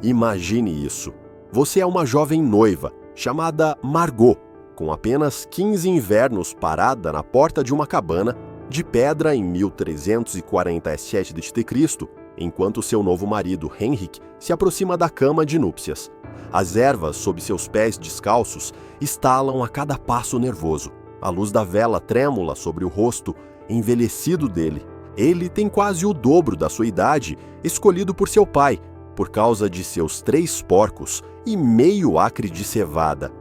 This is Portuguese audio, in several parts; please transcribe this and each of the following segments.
Imagine isso. Você é uma jovem noiva, chamada Margot, com apenas 15 invernos parada na porta de uma cabana de pedra em 1347 d.C., enquanto seu novo marido, Henrik, se aproxima da cama de núpcias. As ervas sob seus pés descalços estalam a cada passo nervoso. A luz da vela trêmula sobre o rosto envelhecido dele. Ele tem quase o dobro da sua idade, escolhido por seu pai, por causa de seus 3 porcos e meio acre de cevada.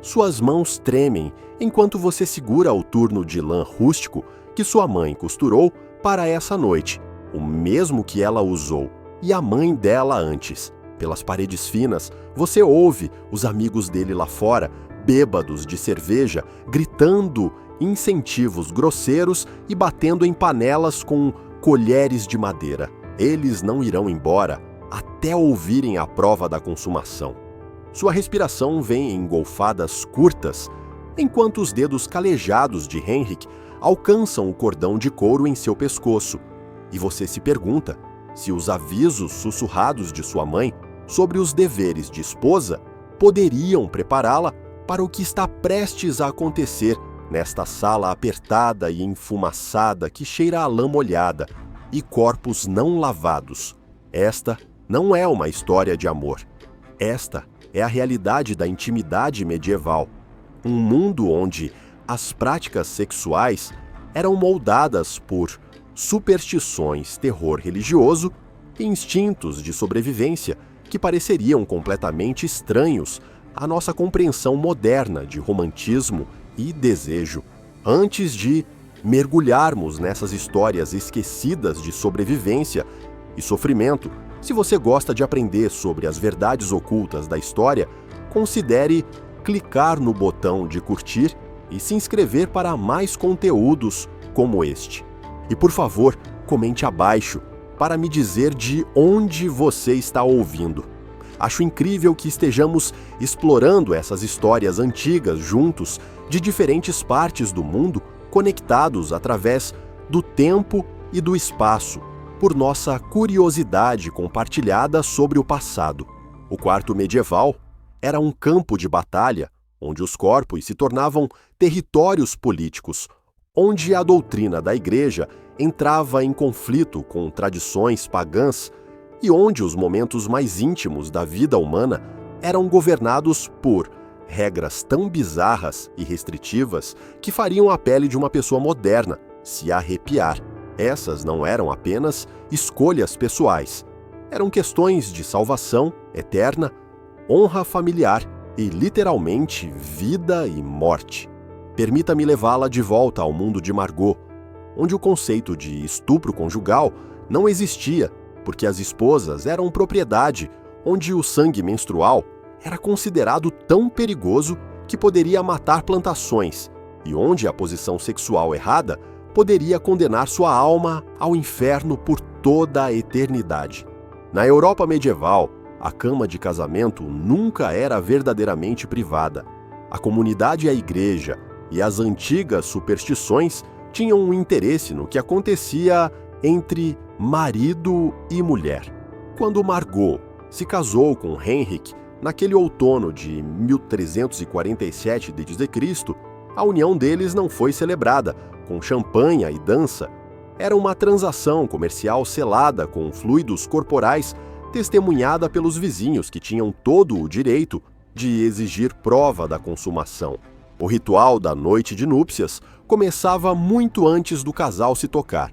Suas mãos tremem enquanto você segura o turno de lã rústico que sua mãe costurou para essa noite, o mesmo que ela usou, e a mãe dela antes. Pelas paredes finas, você ouve os amigos dele lá fora, bêbados de cerveja, gritando incentivos grosseiros e batendo em panelas com colheres de madeira. Eles não irão embora até ouvirem a prova da consumação. Sua respiração vem em golfadas curtas, enquanto os dedos calejados de Henrik alcançam o cordão de couro em seu pescoço. E você se pergunta se os avisos sussurrados de sua mãe sobre os deveres de esposa poderiam prepará-la para o que está prestes a acontecer nesta sala apertada e enfumaçada que cheira a lã molhada e corpos não lavados. Esta não é uma história de amor. Esta é a realidade da intimidade medieval, um mundo onde as práticas sexuais eram moldadas por superstições, terror religioso e instintos de sobrevivência que pareceriam completamente estranhos à nossa compreensão moderna de romantismo e desejo. Antes de mergulharmos nessas histórias esquecidas de sobrevivência e sofrimento, se você gosta de aprender sobre as verdades ocultas da história, considere clicar no botão de curtir e se inscrever para mais conteúdos como este. E por favor, comente abaixo para me dizer de onde você está ouvindo. Acho incrível que estejamos explorando essas histórias antigas juntos, de diferentes partes do mundo, conectados através do tempo e do espaço, por nossa curiosidade compartilhada sobre o passado. O quarto medieval era um campo de batalha, onde os corpos se tornavam territórios políticos, onde a doutrina da Igreja entrava em conflito com tradições pagãs e onde os momentos mais íntimos da vida humana eram governados por regras tão bizarras e restritivas que fariam a pele de uma pessoa moderna se arrepiar. Essas não eram apenas escolhas pessoais, eram questões de salvação eterna, honra familiar e, literalmente, vida e morte. Permita-me levá-la de volta ao mundo de Margot, onde o conceito de estupro conjugal não existia, porque as esposas eram propriedade, onde o sangue menstrual era considerado tão perigoso que poderia matar plantações, e onde a posição sexual errada poderia condenar sua alma ao inferno por toda a eternidade. Na Europa medieval, a cama de casamento nunca era verdadeiramente privada. A comunidade e a igreja e as antigas superstições tinham um interesse no que acontecia entre marido e mulher. Quando Margot se casou com Henrik naquele outono de 1347 d.C., a união deles não foi celebrada com champanhe e dança. Era uma transação comercial selada com fluidos corporais, testemunhada pelos vizinhos que tinham todo o direito de exigir prova da consumação. O ritual da noite de núpcias começava muito antes do casal se tocar.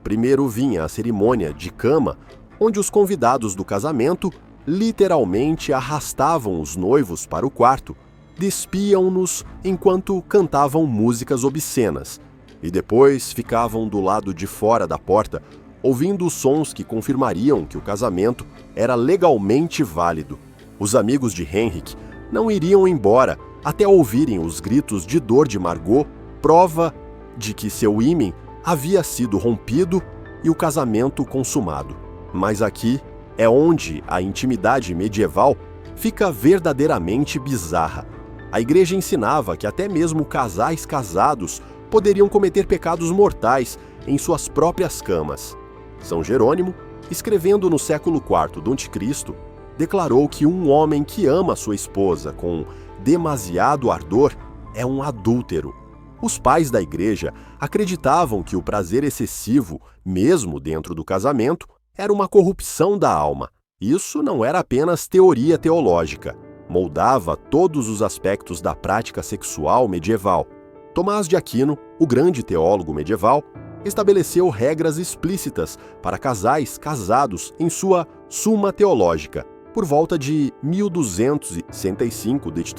Primeiro vinha a cerimônia de cama, onde os convidados do casamento literalmente arrastavam os noivos para o quarto, despiam-nos enquanto cantavam músicas obscenas, e depois ficavam do lado de fora da porta, ouvindo os sons que confirmariam que o casamento era legalmente válido. Os amigos de Henrik não iriam embora até ouvirem os gritos de dor de Margot, prova de que seu ímen havia sido rompido e o casamento consumado. Mas aqui é onde a intimidade medieval fica verdadeiramente bizarra. A igreja ensinava que até mesmo casais casados poderiam cometer pecados mortais em suas próprias camas. São Jerônimo, escrevendo no século IV d.C., declarou que um homem que ama sua esposa com demasiado ardor é um adúltero. Os pais da igreja acreditavam que o prazer excessivo, mesmo dentro do casamento, era uma corrupção da alma. Isso não era apenas teoria teológica, moldava todos os aspectos da prática sexual medieval. Tomás de Aquino, o grande teólogo medieval, estabeleceu regras explícitas para casais casados em sua Suma Teológica. Por volta de 1265 d.C.,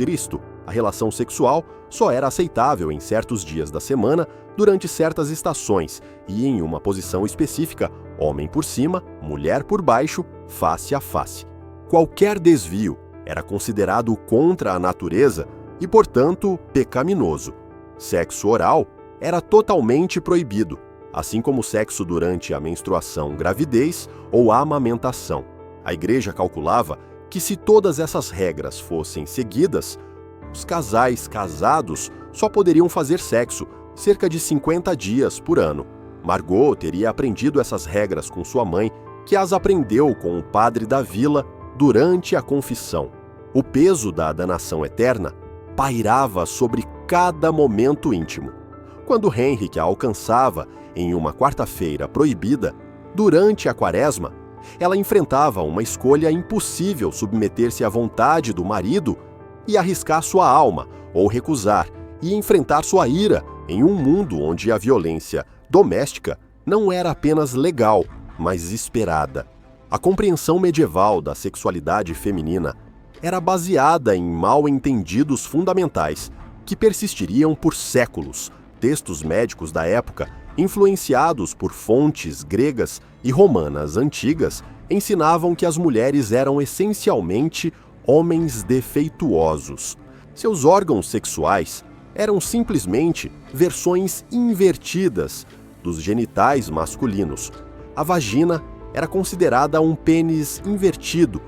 a relação sexual só era aceitável em certos dias da semana, durante certas estações e em uma posição específica, homem por cima, mulher por baixo, face a face. Qualquer desvio era considerado contra a natureza e, portanto, pecaminoso. Sexo oral era totalmente proibido, assim como o sexo durante a menstruação, gravidez ou a amamentação. A igreja calculava que, se todas essas regras fossem seguidas, os casais casados só poderiam fazer sexo cerca de 50 dias por ano. Margot teria aprendido essas regras com sua mãe, que as aprendeu com o padre da vila durante a confissão. O peso da danação eterna pairava sobre cada momento íntimo. Quando Henrique a alcançava em uma quarta-feira proibida, durante a quaresma, ela enfrentava uma escolha impossível: submeter-se à vontade do marido e arriscar sua alma, ou recusar e enfrentar sua ira em um mundo onde a violência doméstica não era apenas legal, mas esperada. A compreensão medieval da sexualidade feminina era baseada em mal-entendidos fundamentais que persistiriam por séculos. Textos médicos da época, influenciados por fontes gregas e romanas antigas, ensinavam que as mulheres eram essencialmente homens defeituosos. Seus órgãos sexuais eram simplesmente versões invertidas dos genitais masculinos. A vagina era considerada um pênis invertido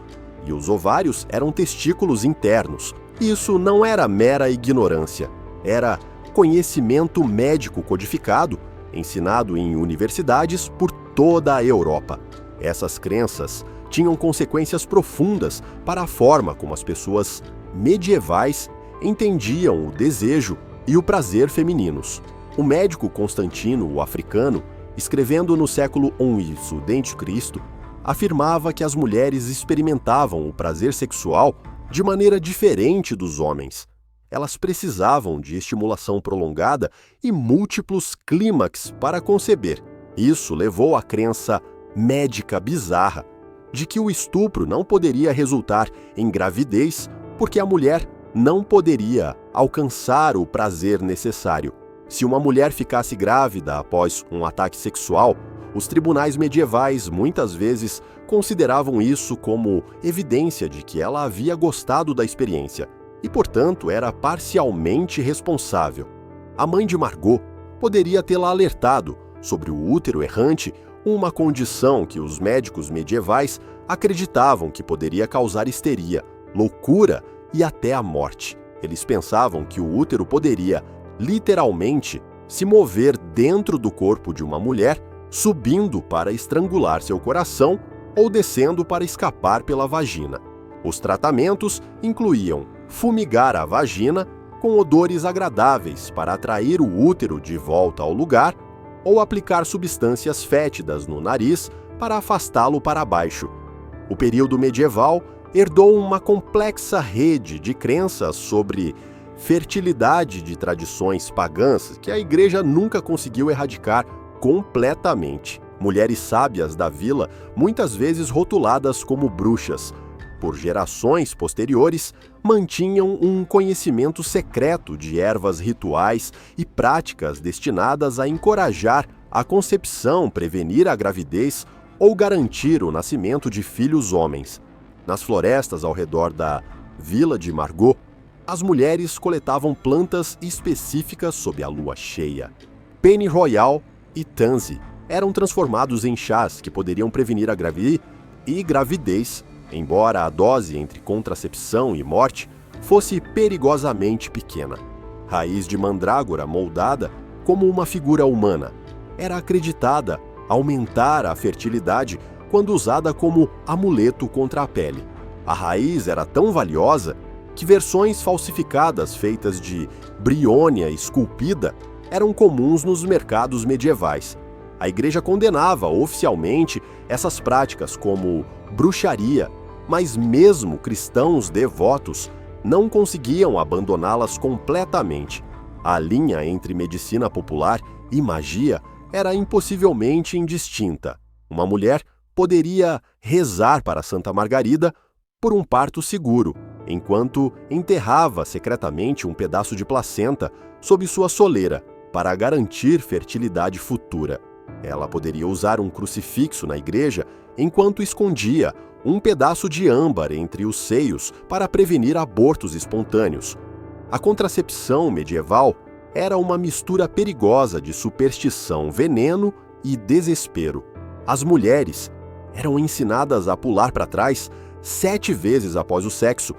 e os ovários eram testículos internos. Isso não era mera ignorância, era conhecimento médico codificado, ensinado em universidades por toda a Europa. Essas crenças tinham consequências profundas para a forma como as pessoas medievais entendiam o desejo e o prazer femininos. O médico Constantino, o africano, escrevendo no século I d.C., afirmava que as mulheres experimentavam o prazer sexual de maneira diferente dos homens. Elas precisavam de estimulação prolongada e múltiplos clímax para conceber. Isso levou à crença médica bizarra de que o estupro não poderia resultar em gravidez porque a mulher não poderia alcançar o prazer necessário. Se uma mulher ficasse grávida após um ataque sexual, os tribunais medievais muitas vezes consideravam isso como evidência de que ela havia gostado da experiência e, portanto, era parcialmente responsável. A mãe de Margot poderia tê-la alertado sobre o útero errante, uma condição que os médicos medievais acreditavam que poderia causar histeria, loucura e até a morte. Eles pensavam que o útero poderia, literalmente, se mover dentro do corpo de uma mulher, subindo para estrangular seu coração ou descendo para escapar pela vagina. Os tratamentos incluíam fumigar a vagina com odores agradáveis para atrair o útero de volta ao lugar ou aplicar substâncias fétidas no nariz para afastá-lo para baixo. O período medieval herdou uma complexa rede de crenças sobre fertilidade de tradições pagãs que a igreja nunca conseguiu erradicar completamente. Mulheres sábias da vila, muitas vezes rotuladas como bruxas, por gerações posteriores, mantinham um conhecimento secreto de ervas rituais e práticas destinadas a encorajar a concepção, prevenir a gravidez ou garantir o nascimento de filhos homens. Nas florestas ao redor da Vila de Margot, as mulheres coletavam plantas específicas sob a lua cheia. Pennyroyal e Tansy eram transformados em chás que poderiam prevenir a gravidez, embora a dose entre contracepção e morte fosse perigosamente pequena. Raiz de mandrágora moldada como uma figura humana era acreditada aumentar a fertilidade quando usada como amuleto contra a pele. A raiz era tão valiosa que versões falsificadas feitas de briônia esculpida eram comuns nos mercados medievais. A Igreja condenava oficialmente essas práticas como bruxaria, mas mesmo cristãos devotos não conseguiam abandoná-las completamente. A linha entre medicina popular e magia era impossivelmente indistinta. Uma mulher poderia rezar para Santa Margarida por um parto seguro, enquanto enterrava secretamente um pedaço de placenta sob sua soleira para garantir fertilidade futura. Ela poderia usar um crucifixo na igreja enquanto escondia um pedaço de âmbar entre os seios para prevenir abortos espontâneos. A contracepção medieval era uma mistura perigosa de superstição, veneno e desespero. As mulheres eram ensinadas a pular para trás 7 vezes após o sexo,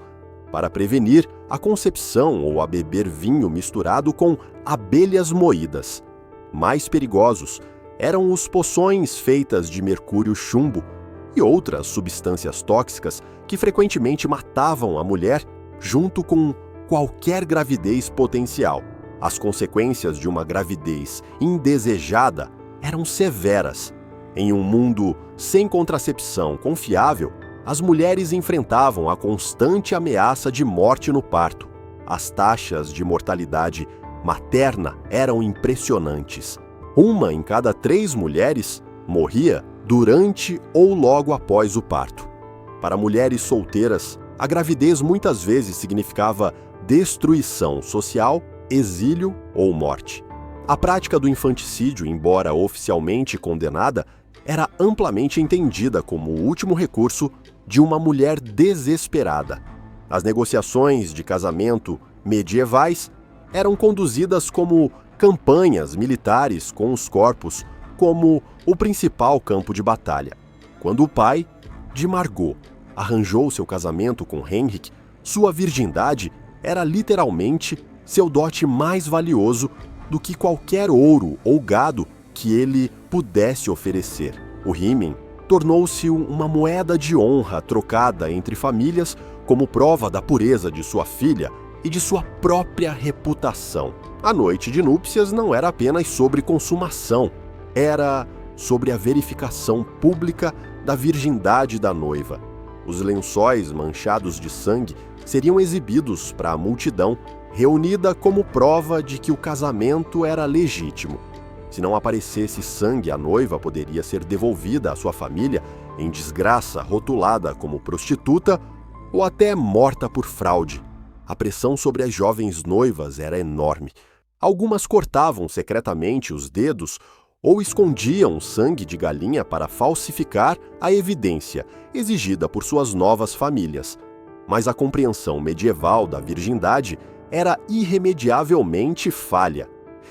para prevenir a concepção ou a beber vinho misturado com abelhas moídas. Mais perigosos eram os poções feitas de mercúrio chumbo e outras substâncias tóxicas que frequentemente matavam a mulher junto com qualquer gravidez potencial. As consequências de uma gravidez indesejada eram severas. Em um mundo sem contracepção confiável, as mulheres enfrentavam a constante ameaça de morte no parto. As taxas de mortalidade materna eram impressionantes. 1 em cada 3 mulheres morria durante ou logo após o parto. Para mulheres solteiras, a gravidez muitas vezes significava destruição social, exílio ou morte. A prática do infanticídio, embora oficialmente condenada, era amplamente entendida como o último recurso de uma mulher desesperada. As negociações de casamento medievais eram conduzidas como campanhas militares com os corpos como o principal campo de batalha. Quando o pai de Margot arranjou seu casamento com Henrik, sua virgindade era literalmente seu dote mais valioso do que qualquer ouro ou gado que ele pudesse oferecer. O hymen tornou-se uma moeda de honra trocada entre famílias como prova da pureza de sua filha e de sua própria reputação. A noite de núpcias não era apenas sobre consumação, era sobre a verificação pública da virgindade da noiva. Os lençóis manchados de sangue seriam exibidos para a multidão, reunida como prova de que o casamento era legítimo. Se não aparecesse sangue, a noiva poderia ser devolvida à sua família em desgraça, rotulada como prostituta ou até morta por fraude. A pressão sobre as jovens noivas era enorme. Algumas cortavam secretamente os dedos ou escondiam sangue de galinha para falsificar a evidência exigida por suas novas famílias. Mas a compreensão medieval da virgindade era irremediavelmente falha.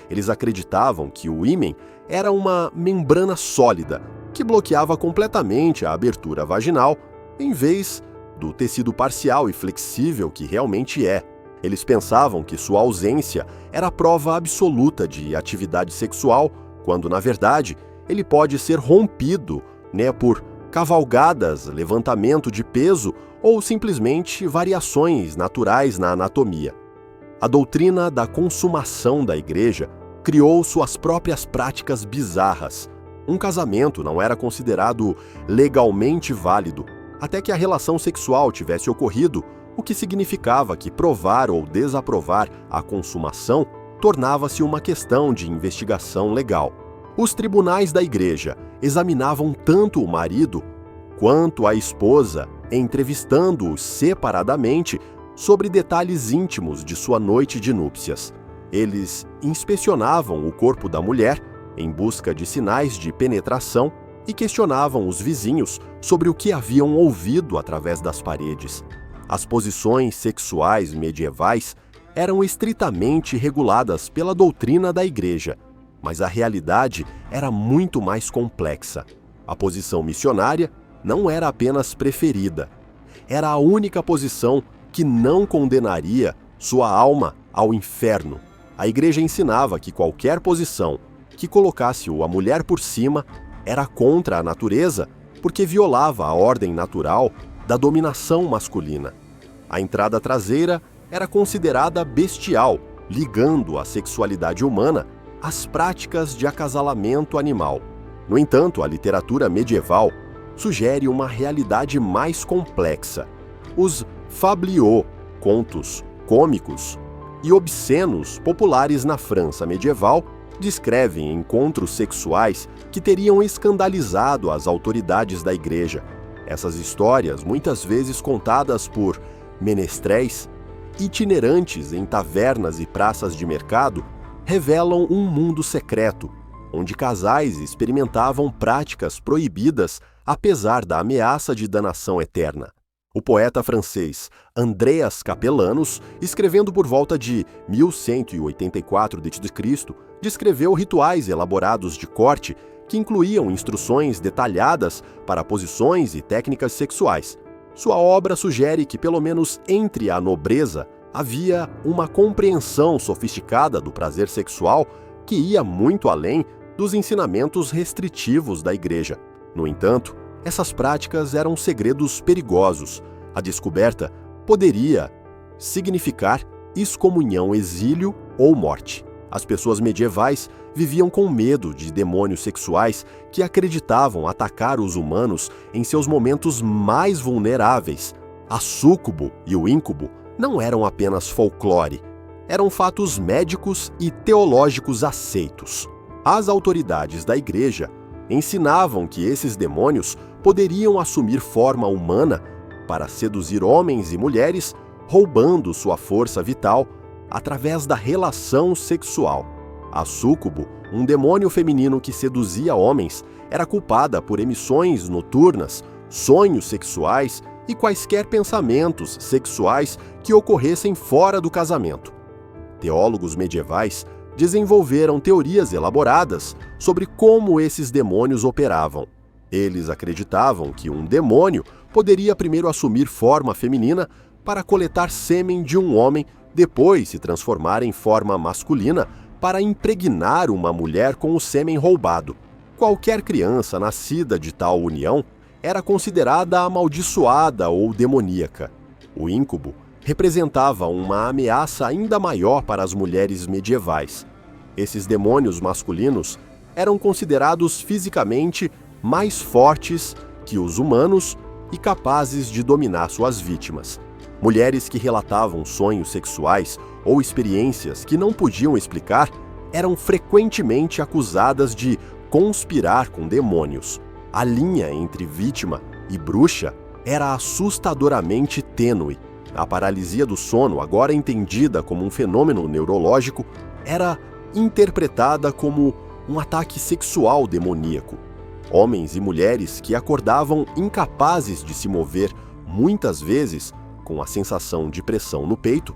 Eles acreditavam que o ímen era uma membrana sólida que bloqueava completamente a abertura vaginal, em vez do tecido parcial e flexível que realmente é. Eles pensavam que sua ausência era prova absoluta de atividade sexual, quando, na verdade, ele pode ser rompido, por cavalgadas, levantamento de peso ou simplesmente variações naturais na anatomia. A doutrina da consumação da Igreja criou suas próprias práticas bizarras. Um casamento não era considerado legalmente válido até que a relação sexual tivesse ocorrido, o que significava que provar ou desaprovar a consumação tornava-se uma questão de investigação legal. Os tribunais da Igreja examinavam tanto o marido quanto a esposa, entrevistando-os separadamente sobre detalhes íntimos de sua noite de núpcias. Eles inspecionavam o corpo da mulher em busca de sinais de penetração e questionavam os vizinhos sobre o que haviam ouvido através das paredes. As posições sexuais medievais eram estritamente reguladas pela doutrina da Igreja, mas a realidade era muito mais complexa. A posição missionária não era apenas preferida, era a única posição que não condenaria sua alma ao inferno. A Igreja ensinava que qualquer posição que colocasse a mulher por cima era contra a natureza, porque violava a ordem natural da dominação masculina. A entrada traseira era considerada bestial, ligando a sexualidade humana às práticas de acasalamento animal. No entanto, a literatura medieval sugere uma realidade mais complexa. Os fabliaux, contos cômicos e obscenos populares na França medieval, descrevem encontros sexuais que teriam escandalizado as autoridades da Igreja. Essas histórias, muitas vezes contadas por menestréis itinerantes em tavernas e praças de mercado, revelam um mundo secreto, onde casais experimentavam práticas proibidas apesar da ameaça de danação eterna. O poeta francês Andreas Capellanos, escrevendo por volta de 1184 d.C., descreveu rituais elaborados de corte que incluíam instruções detalhadas para posições e técnicas sexuais. Sua obra sugere que, pelo menos entre a nobreza, havia uma compreensão sofisticada do prazer sexual que ia muito além dos ensinamentos restritivos da Igreja. No entanto, essas práticas eram segredos perigosos. A descoberta poderia significar excomunhão, exílio ou morte. As pessoas medievais viviam com medo de demônios sexuais que acreditavam atacar os humanos em seus momentos mais vulneráveis. A súcubo e o íncubo não eram apenas folclore, eram fatos médicos e teológicos aceitos. As autoridades da Igreja ensinavam que esses demônios poderiam assumir forma humana para seduzir homens e mulheres, roubando sua força vital através da relação sexual. A súcubo, um demônio feminino que seduzia homens, era culpada por emissões noturnas, sonhos sexuais e quaisquer pensamentos sexuais que ocorressem fora do casamento. Teólogos medievais desenvolveram teorias elaboradas sobre como esses demônios operavam. Eles acreditavam que um demônio poderia primeiro assumir forma feminina para coletar sêmen de um homem, depois se transformar em forma masculina para impregnar uma mulher com o sêmen roubado. Qualquer criança nascida de tal união era considerada amaldiçoada ou demoníaca. O íncubo representava uma ameaça ainda maior para as mulheres medievais. Esses demônios masculinos eram considerados fisicamente mais fortes que os humanos e capazes de dominar suas vítimas. Mulheres que relatavam sonhos sexuais ou experiências que não podiam explicar eram frequentemente acusadas de conspirar com demônios. A linha entre vítima e bruxa era assustadoramente tênue. A paralisia do sono, agora entendida como um fenômeno neurológico, era interpretada como um ataque sexual demoníaco. Homens e mulheres que acordavam incapazes de se mover, muitas vezes com a sensação de pressão no peito,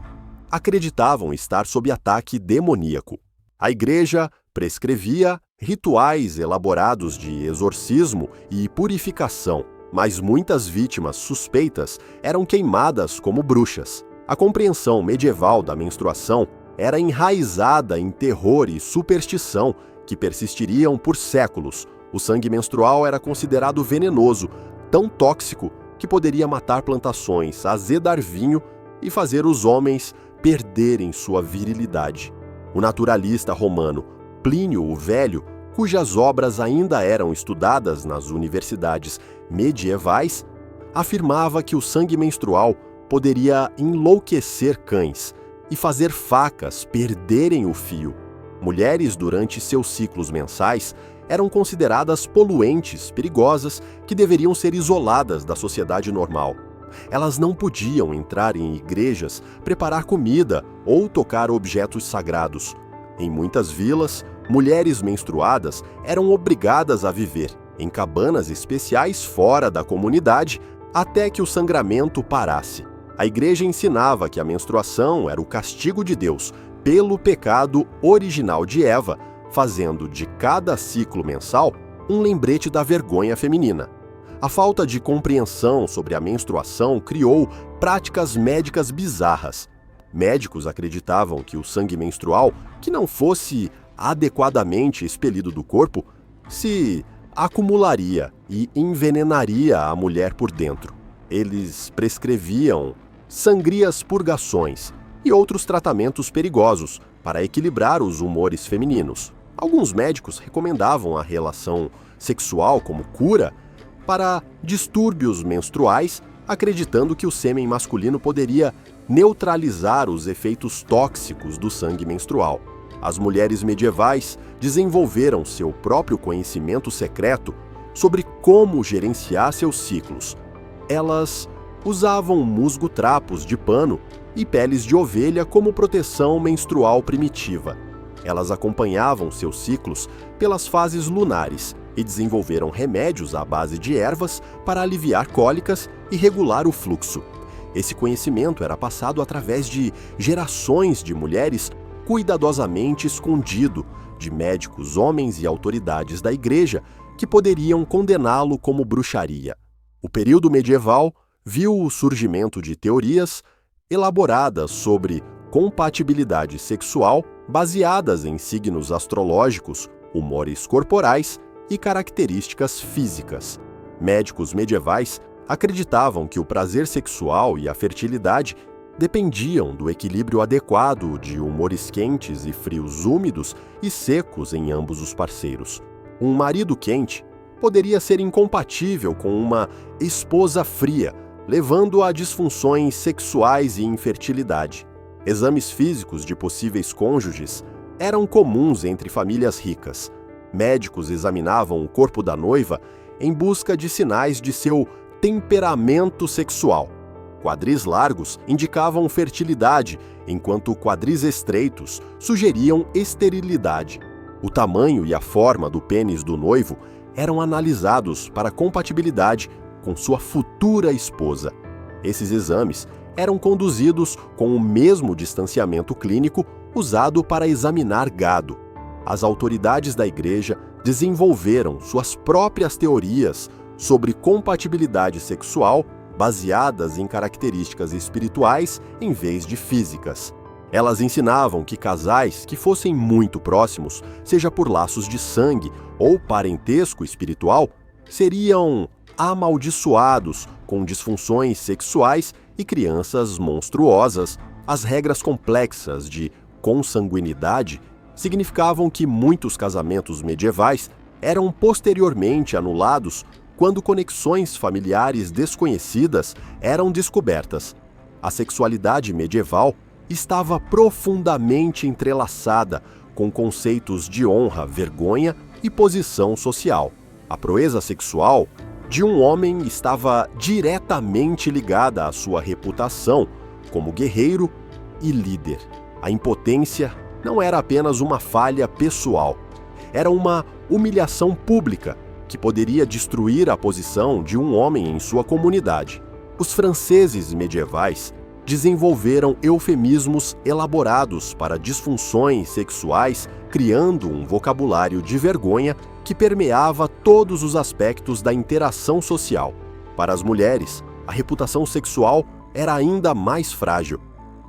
acreditavam estar sob ataque demoníaco. A Igreja prescrevia rituais elaborados de exorcismo e purificação, mas muitas vítimas suspeitas eram queimadas como bruxas. A compreensão medieval da menstruação era enraizada em terror e superstição que persistiriam por séculos. O sangue menstrual era considerado venenoso, tão tóxico que poderia matar plantações, azedar vinho e fazer os homens perderem sua virilidade. O naturalista romano Plínio o Velho, cujas obras ainda eram estudadas nas universidades medievais, afirmava que o sangue menstrual poderia enlouquecer cães e fazer facas perderem o fio. Mulheres, durante seus ciclos mensais, eram consideradas poluentes, perigosas, que deveriam ser isoladas da sociedade normal. Elas não podiam entrar em igrejas, preparar comida ou tocar objetos sagrados. Em muitas vilas, mulheres menstruadas eram obrigadas a viver em cabanas especiais fora da comunidade até que o sangramento parasse. A Igreja ensinava que a menstruação era o castigo de Deus pelo pecado original de Eva, fazendo de cada ciclo mensal um lembrete da vergonha feminina. A falta de compreensão sobre a menstruação criou práticas médicas bizarras. Médicos acreditavam que o sangue menstrual, que não fosse adequadamente expelido do corpo, se acumularia e envenenaria a mulher por dentro. Eles prescreviam sangrias purgações e outros tratamentos perigosos para equilibrar os humores femininos. Alguns médicos recomendavam a relação sexual como cura para distúrbios menstruais, acreditando que o sêmen masculino poderia neutralizar os efeitos tóxicos do sangue menstrual. As mulheres medievais desenvolveram seu próprio conhecimento secreto sobre como gerenciar seus ciclos. Elas usavam musgo-trapos de pano e peles de ovelha como proteção menstrual primitiva. Elas acompanhavam seus ciclos pelas fases lunares e desenvolveram remédios à base de ervas para aliviar cólicas e regular o fluxo. Esse conhecimento era passado através de gerações de mulheres cuidadosamente escondido de médicos, homens e autoridades da igreja que poderiam condená-lo como bruxaria. O período medieval viu o surgimento de teorias elaboradas sobre compatibilidade sexual baseadas em signos astrológicos, humores corporais e características físicas. Médicos medievais acreditavam que o prazer sexual e a fertilidade dependiam do equilíbrio adequado de humores quentes e frios úmidos e secos em ambos os parceiros. Um marido quente poderia ser incompatível com uma esposa fria, levando a disfunções sexuais e infertilidade. Exames físicos de possíveis cônjuges eram comuns entre famílias ricas. Médicos examinavam o corpo da noiva em busca de sinais de seu temperamento sexual. Quadris largos indicavam fertilidade, enquanto quadris estreitos sugeriam esterilidade. O tamanho e a forma do pênis do noivo eram analisados para compatibilidade com sua futura esposa. Esses exames eram conduzidos com o mesmo distanciamento clínico usado para examinar gado. As autoridades da igreja desenvolveram suas próprias teorias sobre compatibilidade sexual baseadas em características espirituais em vez de físicas. Elas ensinavam que casais que fossem muito próximos, seja por laços de sangue ou parentesco espiritual, seriam amaldiçoados com disfunções sexuais e crianças monstruosas. As regras complexas de consanguinidade significavam que muitos casamentos medievais eram posteriormente anulados quando conexões familiares desconhecidas eram descobertas. A sexualidade medieval estava profundamente entrelaçada com conceitos de honra, vergonha e posição social. A proeza sexual de um homem estava diretamente ligada à sua reputação como guerreiro e líder. A impotência não era apenas uma falha pessoal, era uma humilhação pública que poderia destruir a posição de um homem em sua comunidade. Os franceses medievais desenvolveram eufemismos elaborados para disfunções sexuais, criando um vocabulário de vergonha que permeava todos os aspectos da interação social. Para as mulheres, a reputação sexual era ainda mais frágil.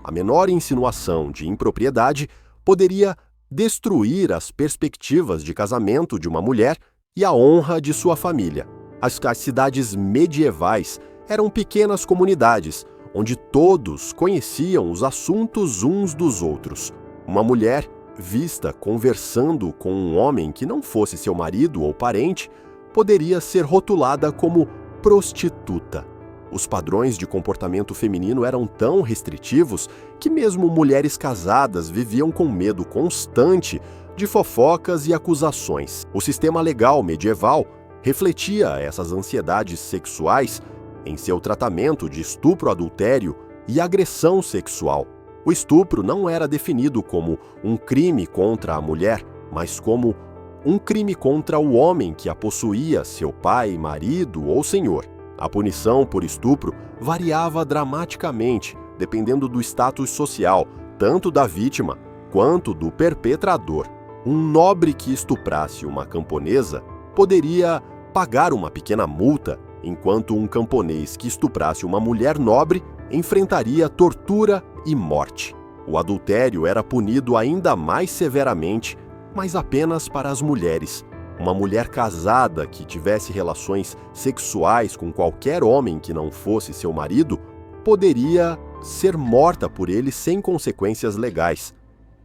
A menor insinuação de impropriedade poderia destruir as perspectivas de casamento de uma mulher e a honra de sua família. As cidades medievais eram pequenas comunidades, onde todos conheciam os assuntos uns dos outros. Uma mulher vista conversando com um homem que não fosse seu marido ou parente poderia ser rotulada como prostituta. Os padrões de comportamento feminino eram tão restritivos que mesmo mulheres casadas viviam com medo constante de fofocas e acusações. O sistema legal medieval refletia essas ansiedades sexuais em seu tratamento de estupro, adultério e agressão sexual. O estupro não era definido como um crime contra a mulher, mas como um crime contra o homem que a possuía, seu pai, marido ou senhor. A punição por estupro variava dramaticamente, dependendo do status social, tanto da vítima quanto do perpetrador. Um nobre que estuprasse uma camponesa poderia pagar uma pequena multa, enquanto um camponês que estuprasse uma mulher nobre enfrentaria tortura e morte. O adultério era punido ainda mais severamente, mas apenas para as mulheres. Uma mulher casada que tivesse relações sexuais com qualquer homem que não fosse seu marido poderia ser morta por ele sem consequências legais.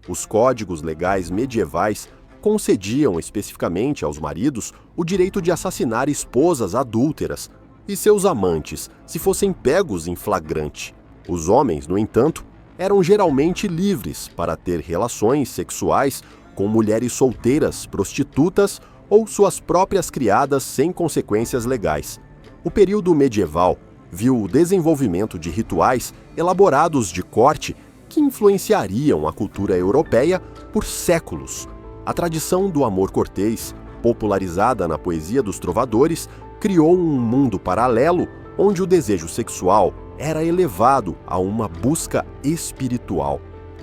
Os códigos legais medievais concediam especificamente aos maridos o direito de assassinar esposas adúlteras e seus amantes se fossem pegos em flagrante. Os homens, no entanto, eram geralmente livres para ter relações sexuais com mulheres solteiras, prostitutas ou suas próprias criadas sem consequências legais. O período medieval viu o desenvolvimento de rituais elaborados de corte que influenciariam a cultura europeia por séculos. A tradição do amor cortês, popularizada na poesia dos trovadores, criou um mundo paralelo onde o desejo sexual era elevado a uma busca espiritual.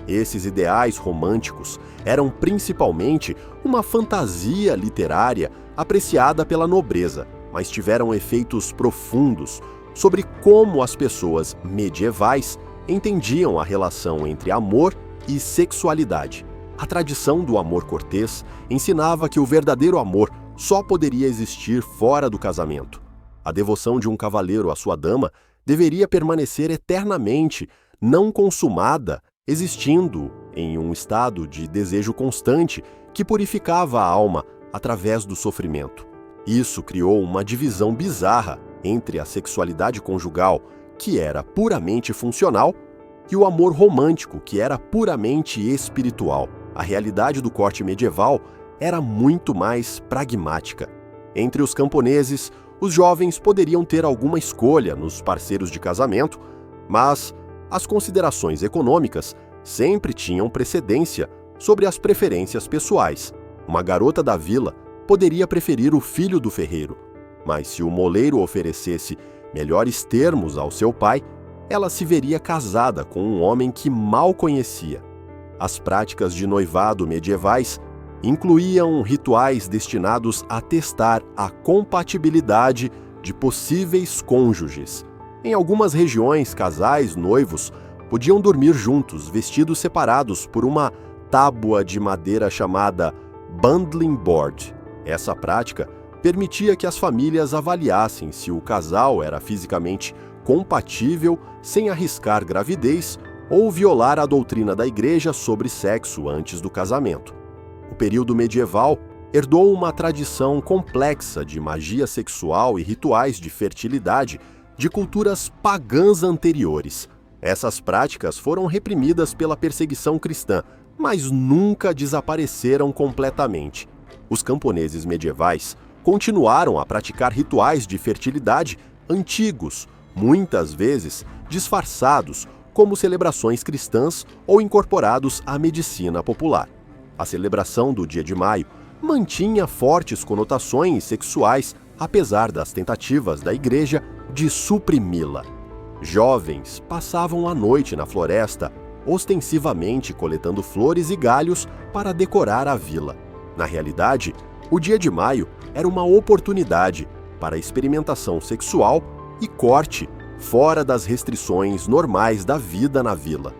Esses ideais românticos eram principalmente uma fantasia literária apreciada pela nobreza, mas tiveram efeitos profundos sobre como as pessoas medievais entendiam a relação entre amor e sexualidade. A tradição do amor cortês ensinava que o verdadeiro amor só poderia existir fora do casamento. A devoção de um cavaleiro à sua dama deveria permanecer eternamente não consumada, existindo em um estado de desejo constante que purificava a alma através do sofrimento. Isso criou uma divisão bizarra entre a sexualidade conjugal, que era puramente funcional, e o amor romântico, que era puramente espiritual. A realidade do corte medieval era muito mais pragmática. Entre os camponeses, os jovens poderiam ter alguma escolha nos parceiros de casamento, mas as considerações econômicas sempre tinham precedência sobre as preferências pessoais. Uma garota da vila poderia preferir o filho do ferreiro, mas se o moleiro oferecesse melhores termos ao seu pai, ela se veria casada com um homem que mal conhecia. As práticas de noivado medievais incluíam rituais destinados a testar a compatibilidade de possíveis cônjuges. Em algumas regiões, casais noivos podiam dormir juntos, vestidos separados por uma tábua de madeira chamada bundling board. Essa prática permitia que as famílias avaliassem se o casal era fisicamente compatível sem arriscar gravidez ou violar a doutrina da igreja sobre sexo antes do casamento. O período medieval herdou uma tradição complexa de magia sexual e rituais de fertilidade de culturas pagãs anteriores. Essas práticas foram reprimidas pela perseguição cristã, mas nunca desapareceram completamente. Os camponeses medievais continuaram a praticar rituais de fertilidade antigos, muitas vezes disfarçados como celebrações cristãs ou incorporados à medicina popular. A celebração do Dia de Maio mantinha fortes conotações sexuais, apesar das tentativas da igreja de suprimi-la. Jovens passavam a noite na floresta, ostensivamente coletando flores e galhos para decorar a vila. Na realidade, o Dia de Maio era uma oportunidade para experimentação sexual e corte fora das restrições normais da vida na vila.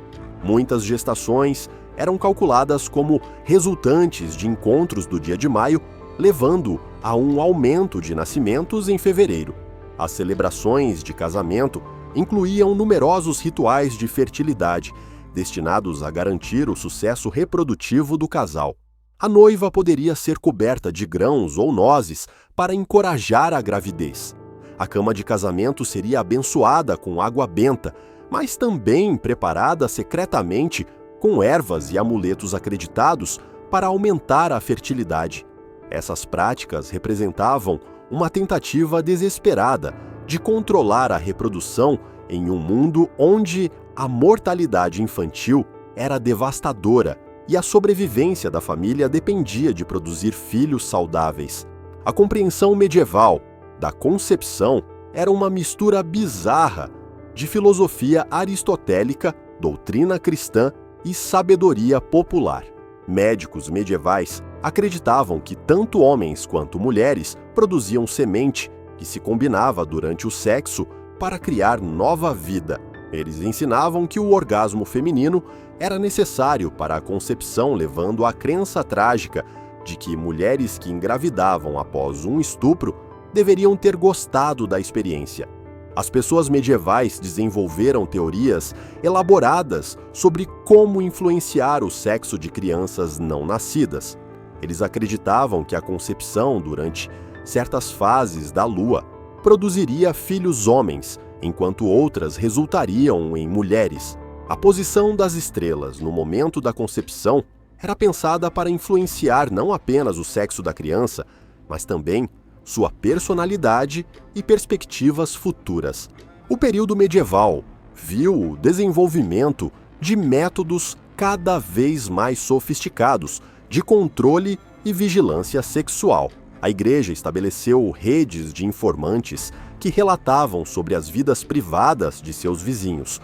Muitas gestações eram calculadas como resultantes de encontros do Dia de Maio, levando a um aumento de nascimentos em fevereiro. As celebrações de casamento incluíam numerosos rituais de fertilidade, destinados a garantir o sucesso reprodutivo do casal. A noiva poderia ser coberta de grãos ou nozes para encorajar a gravidez. A cama de casamento seria abençoada com água benta, mas também preparada secretamente com ervas e amuletos acreditados para aumentar a fertilidade. Essas práticas representavam uma tentativa desesperada de controlar a reprodução em um mundo onde a mortalidade infantil era devastadora e a sobrevivência da família dependia de produzir filhos saudáveis. A compreensão medieval da concepção era uma mistura bizarra de filosofia aristotélica, doutrina cristã e sabedoria popular. Médicos medievais acreditavam que tanto homens quanto mulheres produziam semente que se combinava durante o sexo para criar nova vida. Eles ensinavam que o orgasmo feminino era necessário para a concepção, levando à crença trágica de que mulheres que engravidavam após um estupro deveriam ter gostado da experiência. As pessoas medievais desenvolveram teorias elaboradas sobre como influenciar o sexo de crianças não nascidas. Eles acreditavam que a concepção durante certas fases da lua produziria filhos homens, enquanto outras resultariam em mulheres. A posição das estrelas no momento da concepção era pensada para influenciar não apenas o sexo da criança, mas também sua personalidade e perspectivas futuras. O período medieval viu o desenvolvimento de métodos cada vez mais sofisticados de controle e vigilância sexual. A Igreja estabeleceu redes de informantes que relatavam sobre as vidas privadas de seus vizinhos.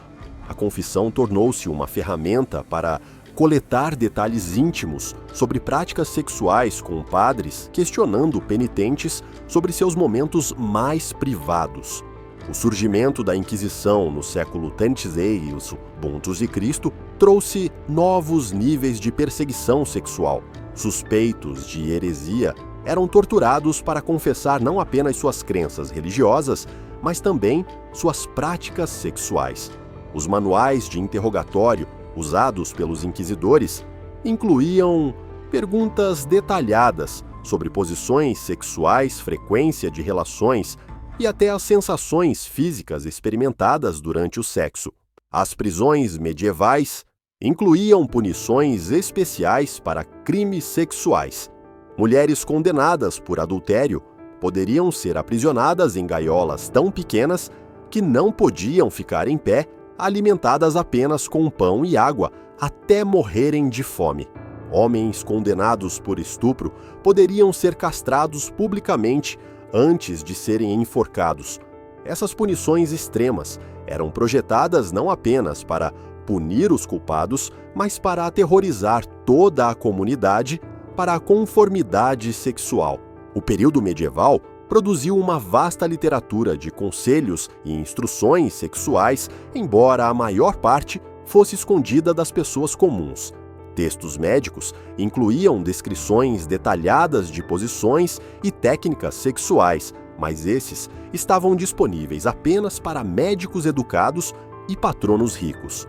A confissão tornou-se uma ferramenta para coletar detalhes íntimos sobre práticas sexuais com padres questionando penitentes sobre seus momentos mais privados. O surgimento da Inquisição no século XVI a.C. trouxe novos níveis de perseguição sexual. Suspeitos de heresia eram torturados para confessar não apenas suas crenças religiosas, mas também suas práticas sexuais. Os manuais de interrogatório usados pelos inquisidores incluíam perguntas detalhadas sobre posições sexuais, frequência de relações e até as sensações físicas experimentadas durante o sexo. As prisões medievais incluíam punições especiais para crimes sexuais. Mulheres condenadas por adultério poderiam ser aprisionadas em gaiolas tão pequenas que não podiam ficar em pé, alimentadas apenas com pão e água, até morrerem de fome. Homens condenados por estupro poderiam ser castrados publicamente antes de serem enforcados. Essas punições extremas eram projetadas não apenas para punir os culpados, mas para aterrorizar toda a comunidade para a conformidade sexual. O período medieval produziu uma vasta literatura de conselhos e instruções sexuais, embora a maior parte fosse escondida das pessoas comuns. Textos médicos incluíam descrições detalhadas de posições e técnicas sexuais, mas esses estavam disponíveis apenas para médicos educados e patronos ricos.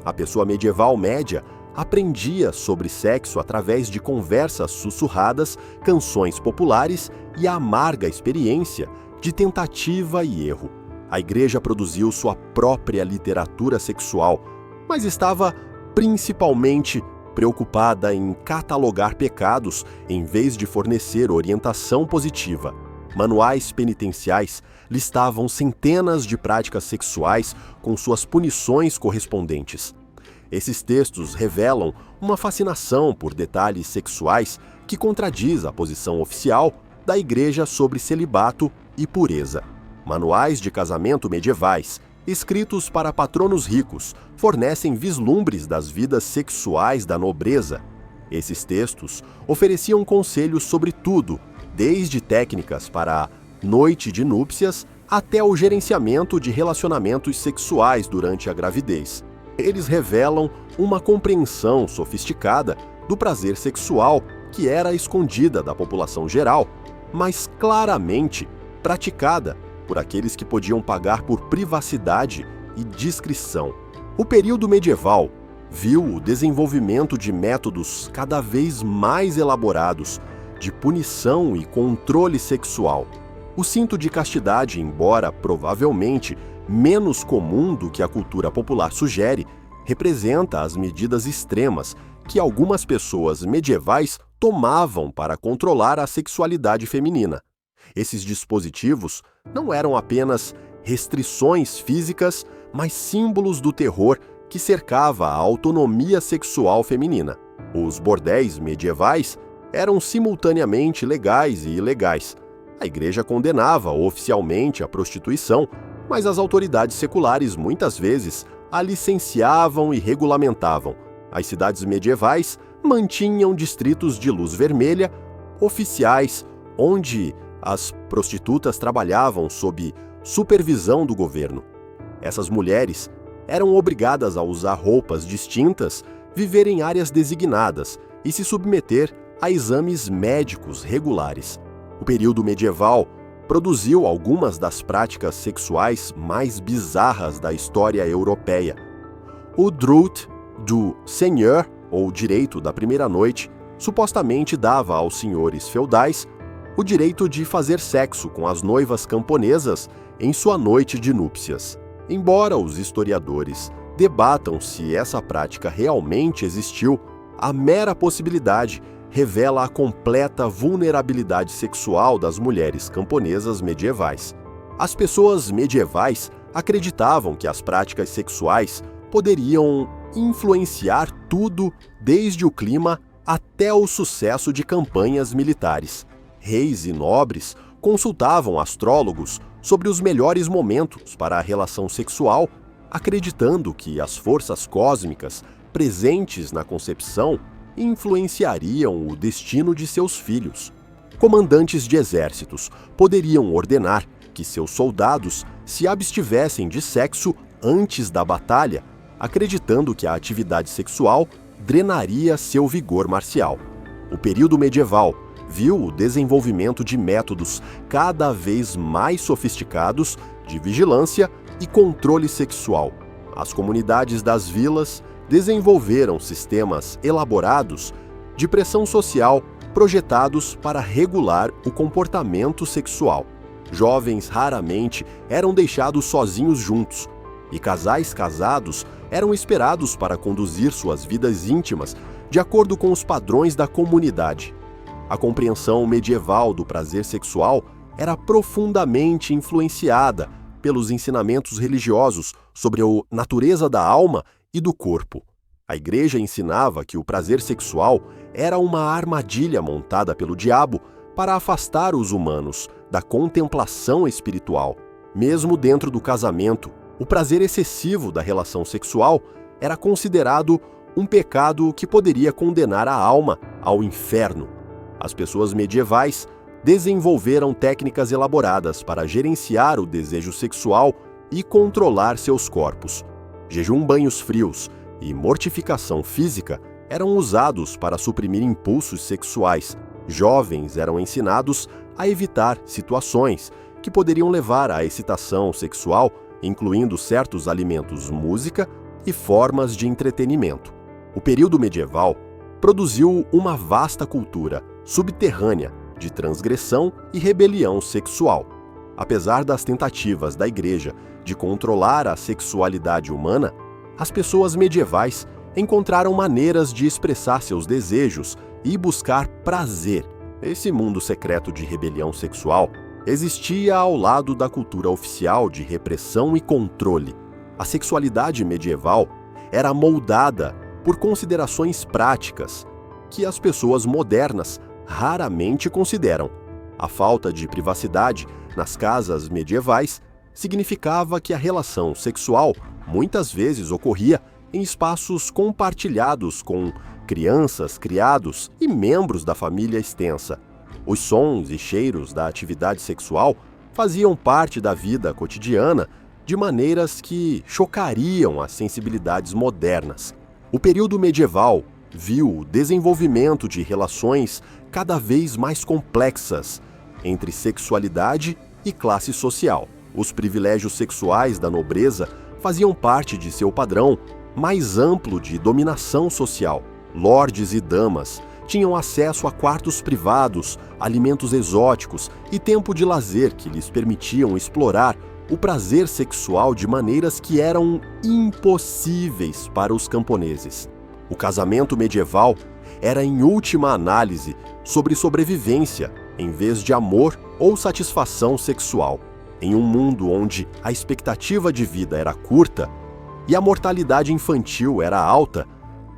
A pessoa medieval média aprendia sobre sexo através de conversas sussurradas, canções populares e a amarga experiência de tentativa e erro. A Igreja produziu sua própria literatura sexual, mas estava principalmente preocupada em catalogar pecados em vez de fornecer orientação positiva. Manuais penitenciais listavam centenas de práticas sexuais com suas punições correspondentes. Esses textos revelam uma fascinação por detalhes sexuais que contradiz a posição oficial da Igreja sobre celibato e pureza. Manuais de casamento medievais, escritos para patronos ricos, fornecem vislumbres das vidas sexuais da nobreza. Esses textos ofereciam conselhos sobre tudo, desde técnicas para a noite de núpcias até o gerenciamento de relacionamentos sexuais durante a gravidez. Eles revelam uma compreensão sofisticada do prazer sexual que era escondida da população geral, mas claramente praticada por aqueles que podiam pagar por privacidade e discrição. O período medieval viu o desenvolvimento de métodos cada vez mais elaborados de punição e controle sexual. O cinto de castidade, embora provavelmente menos comum do que a cultura popular sugere, representa as medidas extremas que algumas pessoas medievais tomavam para controlar a sexualidade feminina. Esses dispositivos não eram apenas restrições físicas, mas símbolos do terror que cercava a autonomia sexual feminina. Os bordéis medievais eram simultaneamente legais e ilegais. A Igreja condenava oficialmente a prostituição, mas as autoridades seculares muitas vezes a licenciavam e regulamentavam. As cidades medievais mantinham distritos de luz vermelha oficiais, onde as prostitutas trabalhavam sob supervisão do governo. Essas mulheres eram obrigadas a usar roupas distintas, viver em áreas designadas e se submeter a exames médicos regulares. O período medieval produziu algumas das práticas sexuais mais bizarras da história europeia. O droit du seigneur, ou direito da primeira noite, supostamente dava aos senhores feudais o direito de fazer sexo com as noivas camponesas em sua noite de núpcias. Embora os historiadores debatam se essa prática realmente existiu, a mera possibilidade revela a completa vulnerabilidade sexual das mulheres camponesas medievais. As pessoas medievais acreditavam que as práticas sexuais poderiam influenciar tudo, desde o clima até o sucesso de campanhas militares. Reis e nobres consultavam astrólogos sobre os melhores momentos para a relação sexual, acreditando que as forças cósmicas presentes na concepção influenciariam o destino de seus filhos. Comandantes de exércitos poderiam ordenar que seus soldados se abstivessem de sexo antes da batalha, acreditando que a atividade sexual drenaria seu vigor marcial. O período medieval viu o desenvolvimento de métodos cada vez mais sofisticados de vigilância e controle sexual. As comunidades das vilas desenvolveram sistemas elaborados de pressão social projetados para regular o comportamento sexual. Jovens raramente eram deixados sozinhos juntos, e casais casados eram esperados para conduzir suas vidas íntimas de acordo com os padrões da comunidade. A compreensão medieval do prazer sexual era profundamente influenciada pelos ensinamentos religiosos sobre a natureza da alma e do corpo. A Igreja ensinava que o prazer sexual era uma armadilha montada pelo diabo para afastar os humanos da contemplação espiritual. Mesmo dentro do casamento, o prazer excessivo da relação sexual era considerado um pecado que poderia condenar a alma ao inferno. As pessoas medievais desenvolveram técnicas elaboradas para gerenciar o desejo sexual e controlar seus corpos. Jejum, banhos frios e mortificação física eram usados para suprimir impulsos sexuais. Jovens eram ensinados a evitar situações que poderiam levar à excitação sexual, incluindo certos alimentos, música e formas de entretenimento. O período medieval produziu uma vasta cultura subterrânea de transgressão e rebelião sexual. Apesar das tentativas da Igreja de controlar a sexualidade humana, as pessoas medievais encontraram maneiras de expressar seus desejos e buscar prazer. Esse mundo secreto de rebelião sexual existia ao lado da cultura oficial de repressão e controle. A sexualidade medieval era moldada por considerações práticas que as pessoas modernas raramente consideram. A falta de privacidade nas casas medievais significava que a relação sexual muitas vezes ocorria em espaços compartilhados com crianças, criados e membros da família extensa. Os sons e cheiros da atividade sexual faziam parte da vida cotidiana de maneiras que chocariam as sensibilidades modernas. O período medieval viu o desenvolvimento de relações cada vez mais complexas entre sexualidade e classe social. Os privilégios sexuais da nobreza faziam parte de seu padrão mais amplo de dominação social. Lordes e damas tinham acesso a quartos privados, alimentos exóticos e tempo de lazer que lhes permitiam explorar o prazer sexual de maneiras que eram impossíveis para os camponeses. O casamento medieval era, em última análise, sobre sobrevivência, em vez de amor ou satisfação sexual. Em um mundo onde a expectativa de vida era curta e a mortalidade infantil era alta,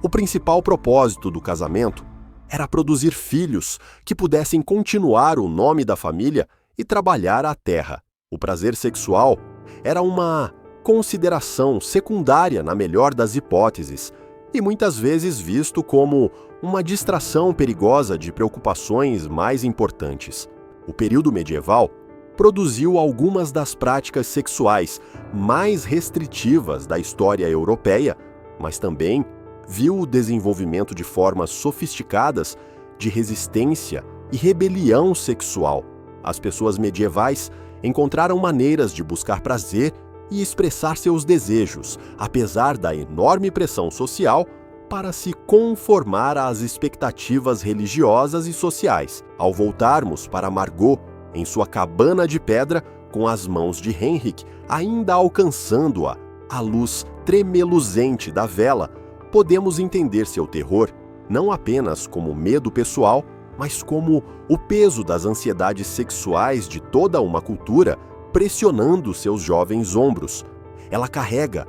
o principal propósito do casamento era produzir filhos que pudessem continuar o nome da família e trabalhar a terra. O prazer sexual era uma consideração secundária na melhor das hipóteses e muitas vezes visto como uma distração perigosa de preocupações mais importantes. O período medieval produziu algumas das práticas sexuais mais restritivas da história europeia, mas também viu o desenvolvimento de formas sofisticadas de resistência e rebelião sexual. As pessoas medievais encontraram maneiras de buscar prazer e expressar seus desejos, apesar da enorme pressão social para se conformar às expectativas religiosas e sociais. Ao voltarmos para Margot, em sua cabana de pedra, com as mãos de Henrik ainda alcançando-a, a luz tremeluzente da vela, podemos entender seu terror não apenas como medo pessoal, mas como o peso das ansiedades sexuais de toda uma cultura pressionando seus jovens ombros. Ela carrega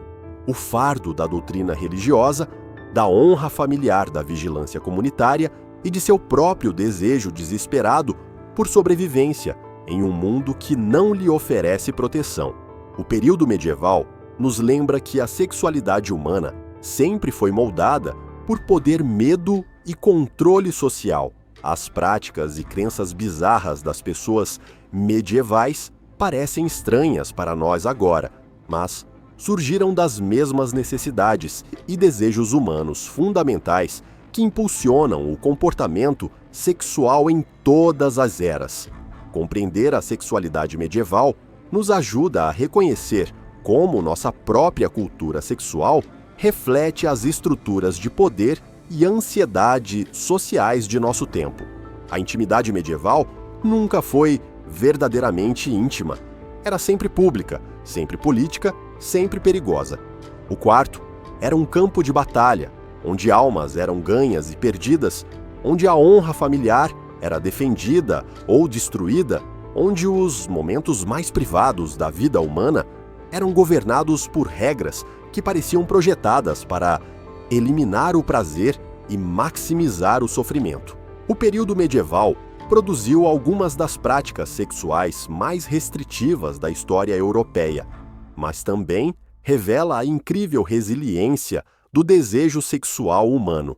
o fardo da doutrina religiosa, da honra familiar, da vigilância comunitária e de seu próprio desejo desesperado por sobrevivência em um mundo que não lhe oferece proteção. O período medieval nos lembra que a sexualidade humana sempre foi moldada por poder, medo e controle social. As práticas e crenças bizarras das pessoas medievais parecem estranhas para nós agora, mas surgiram das mesmas necessidades e desejos humanos fundamentais que impulsionam o comportamento sexual em todas as eras. Compreender a sexualidade medieval nos ajuda a reconhecer como nossa própria cultura sexual reflete as estruturas de poder e ansiedade sociais de nosso tempo. A intimidade medieval nunca foi verdadeiramente íntima. Era sempre pública, sempre política, sempre perigosa. O quarto era um campo de batalha, onde almas eram ganhas e perdidas, onde a honra familiar era defendida ou destruída, onde os momentos mais privados da vida humana eram governados por regras que pareciam projetadas para eliminar o prazer e maximizar o sofrimento. O período medieval produziu algumas das práticas sexuais mais restritivas da história europeia, mas também revela a incrível resiliência do desejo sexual humano.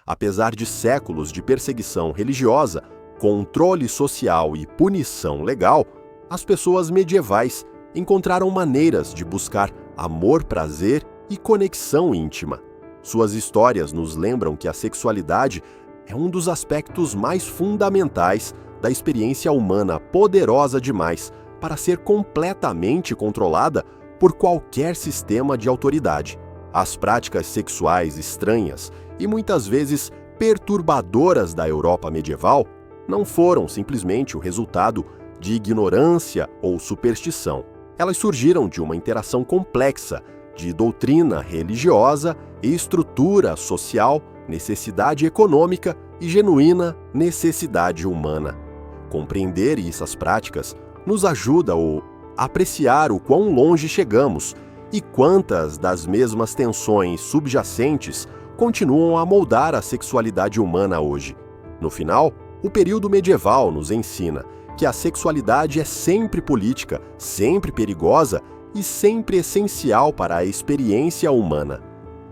Apesar de séculos de perseguição religiosa, controle social e punição legal, as pessoas medievais encontraram maneiras de buscar amor, prazer e conexão íntima. Suas histórias nos lembram que a sexualidade é um dos aspectos mais fundamentais da experiência humana, poderosa demais para ser completamente controlada por qualquer sistema de autoridade. As práticas sexuais estranhas e muitas vezes perturbadoras da Europa medieval não foram simplesmente o resultado de ignorância ou superstição. Elas surgiram de uma interação complexa de doutrina religiosa e estrutura social, necessidade econômica e genuína necessidade humana. Compreender essas práticas nos ajuda a apreciar o quão longe chegamos e quantas das mesmas tensões subjacentes continuam a moldar a sexualidade humana hoje. No final, o período medieval nos ensina que a sexualidade é sempre política, sempre perigosa e sempre essencial para a experiência humana.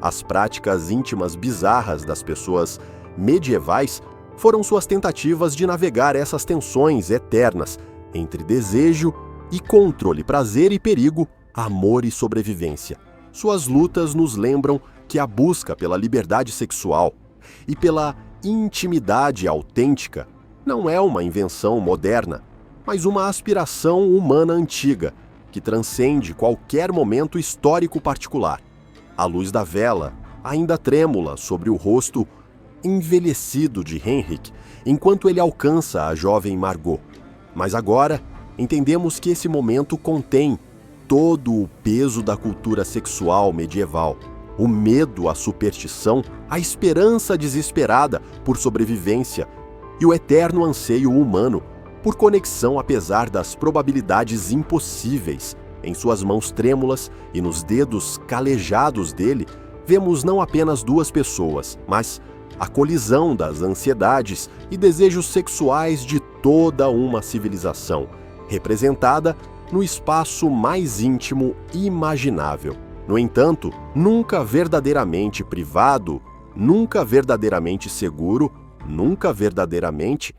As práticas íntimas bizarras das pessoas medievais foram suas tentativas de navegar essas tensões eternas entre desejo e controle, prazer e perigo, amor e sobrevivência. Suas lutas nos lembram que a busca pela liberdade sexual e pela intimidade autêntica não é uma invenção moderna, mas uma aspiração humana antiga que transcende qualquer momento histórico particular. A luz da vela, ainda trêmula sobre o rosto envelhecido de Henrik, enquanto ele alcança a jovem Margot. Mas agora, entendemos que esse momento contém todo o peso da cultura sexual medieval, o medo, a superstição, a esperança desesperada por sobrevivência e o eterno anseio humano por conexão apesar das probabilidades impossíveis. Em suas mãos trêmulas e nos dedos calejados dele, vemos não apenas duas pessoas, mas a colisão das ansiedades e desejos sexuais de toda uma civilização, representada no espaço mais íntimo imaginável. No entanto, nunca verdadeiramente privado, nunca verdadeiramente seguro, nunca verdadeiramente